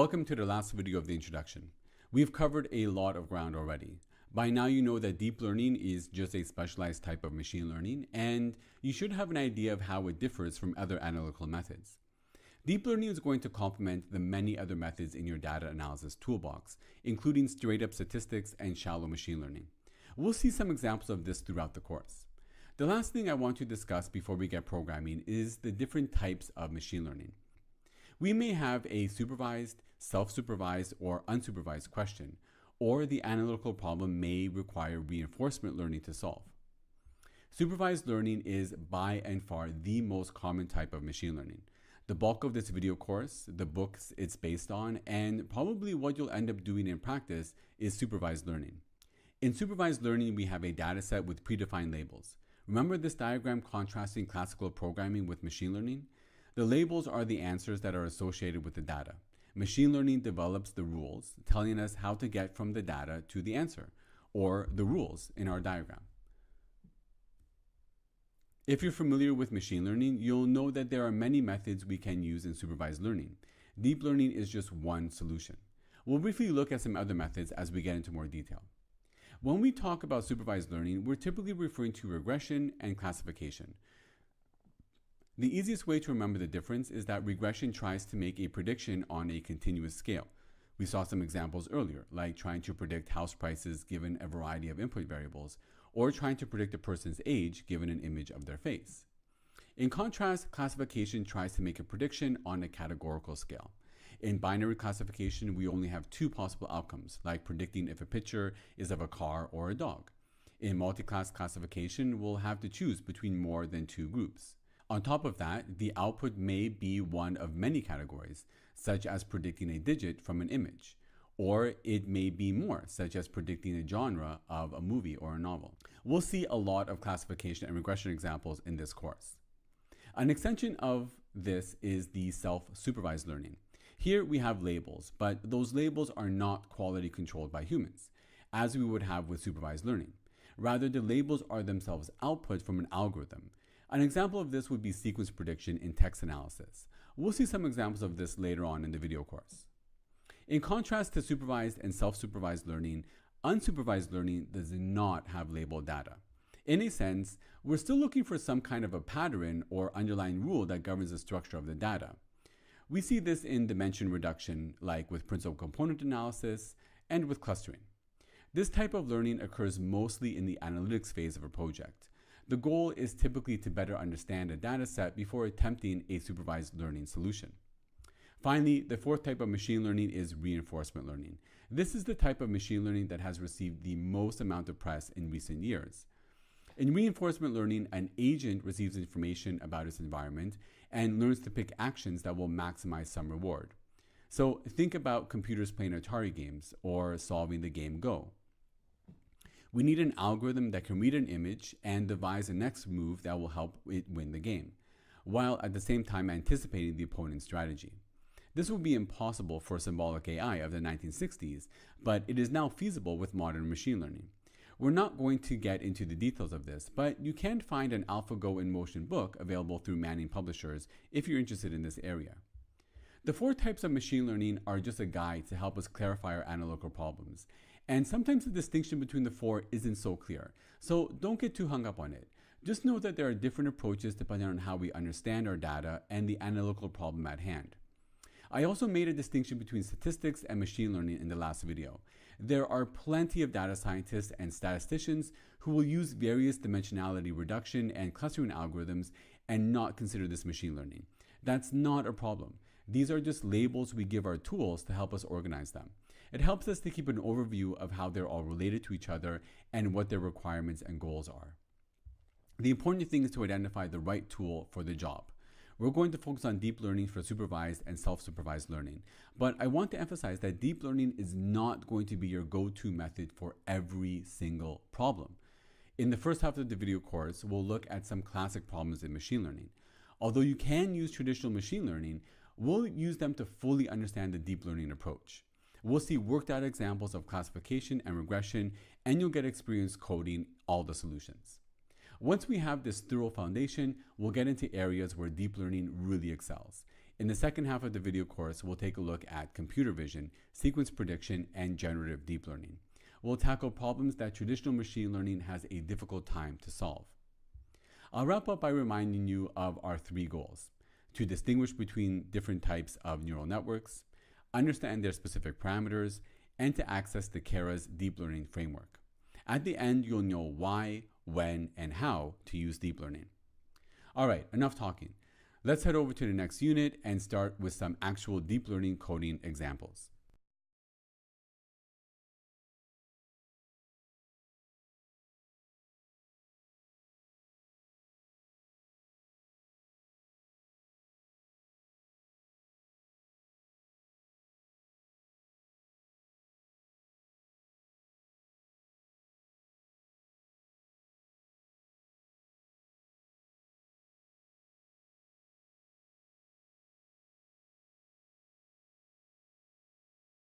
Welcome to the last video of the introduction. We've covered a lot of ground already. By now you know that deep learning is just a specialized type of machine learning, and you should have an idea of how it differs from other analytical methods. Deep learning is going to complement the many other methods in your data analysis toolbox, including straight-up statistics and shallow machine learning. We'll see some examples of this throughout the course. The last thing I want to discuss before we get programming is the different types of machine learning. We may have a supervised, self-supervised, or unsupervised question, or the analytical problem may require reinforcement learning to solve. Supervised learning is by and far the most common type of machine learning. The bulk of this video course, the books it's based on, and probably what you'll end up doing in practice is supervised learning. In supervised learning, we have a data set with predefined labels. Remember this diagram contrasting classical programming with machine learning? The labels are the answers that are associated with the data. Machine learning develops the rules, telling us how to get from the data to the answer, or the rules in our diagram. If you're familiar with machine learning, you'll know that there are many methods we can use in supervised learning. Deep learning is just one solution. We'll briefly look at some other methods as we get into more detail. When we talk about supervised learning, we're typically referring to regression and classification. The easiest way to remember the difference is that regression tries to make a prediction on a continuous scale. We saw some examples earlier, like trying to predict house prices given a variety of input variables, or trying to predict a person's age given an image of their face. In contrast, classification tries to make a prediction on a categorical scale. In binary classification, we only have two possible outcomes, like predicting if a picture is of a car or a dog. In multi-class classification, we'll have to choose between more than two groups. On top of that, the output may be one of many categories, such as predicting a digit from an image, or it may be more, such as predicting a genre of a movie or a novel. We'll see a lot of classification and regression examples in this course. An extension of this is the self-supervised learning. Here we have labels, but those labels are not quality controlled by humans, as we would have with supervised learning. Rather, the labels are themselves output from an algorithm. An example of this would be sequence prediction in text analysis. We'll see some examples of this later on in the video course. In contrast to supervised and self-supervised learning, unsupervised learning does not have labeled data. In a sense, we're still looking for some kind of a pattern or underlying rule that governs the structure of the data. We see this in dimension reduction, like with principal component analysis and with clustering. This type of learning occurs mostly in the analytics phase of a project. The goal is typically to better understand a data set before attempting a supervised learning solution. Finally, the fourth type of machine learning is reinforcement learning. This is the type of machine learning that has received the most amount of press in recent years. In reinforcement learning, an agent receives information about its environment and learns to pick actions that will maximize some reward. So think about computers playing Atari games or solving the game Go. We need an algorithm that can read an image and devise the next move that will help it win the game, while at the same time anticipating the opponent's strategy. This would be impossible for symbolic AI of the 1960s, but it is now feasible with modern machine learning. We're not going to get into the details of this, but you can find an AlphaGo in Motion book available through Manning Publishers if you're interested in this area. The four types of machine learning are just a guide to help us clarify our analytical problems. And sometimes the distinction between the four isn't so clear, so don't get too hung up on it. Just know that there are different approaches depending on how we understand our data and the analytical problem at hand. I also made a distinction between statistics and machine learning in the last video. There are plenty of data scientists and statisticians who will use various dimensionality reduction and clustering algorithms and not consider this machine learning. That's not a problem. These are just labels we give our tools to help us organize them. It helps us to keep an overview of how they're all related to each other and what their requirements and goals are. The important thing is to identify the right tool for the job. We're going to focus on deep learning for supervised and self-supervised learning, but I want to emphasize that deep learning is not going to be your go-to method for every single problem. In the first half of the video course, we'll look at some classic problems in machine learning. Although you can use traditional machine learning, we'll use them to fully understand the deep learning approach. We'll see worked out examples of classification and regression, and you'll get experience coding all the solutions. Once we have this thorough foundation, we'll get into areas where deep learning really excels. In the second half of the video course, we'll take a look at computer vision, sequence prediction, and generative deep learning. We'll tackle problems that traditional machine learning has a difficult time to solve. I'll wrap up by reminding you of our 3 goals: to distinguish between different types of neural networks, understand their specific parameters, and to access the Keras deep learning framework. At the end, you'll know why, when, and how to use deep learning. All right, enough talking. Let's head over to the next unit and start with some actual deep learning coding examples.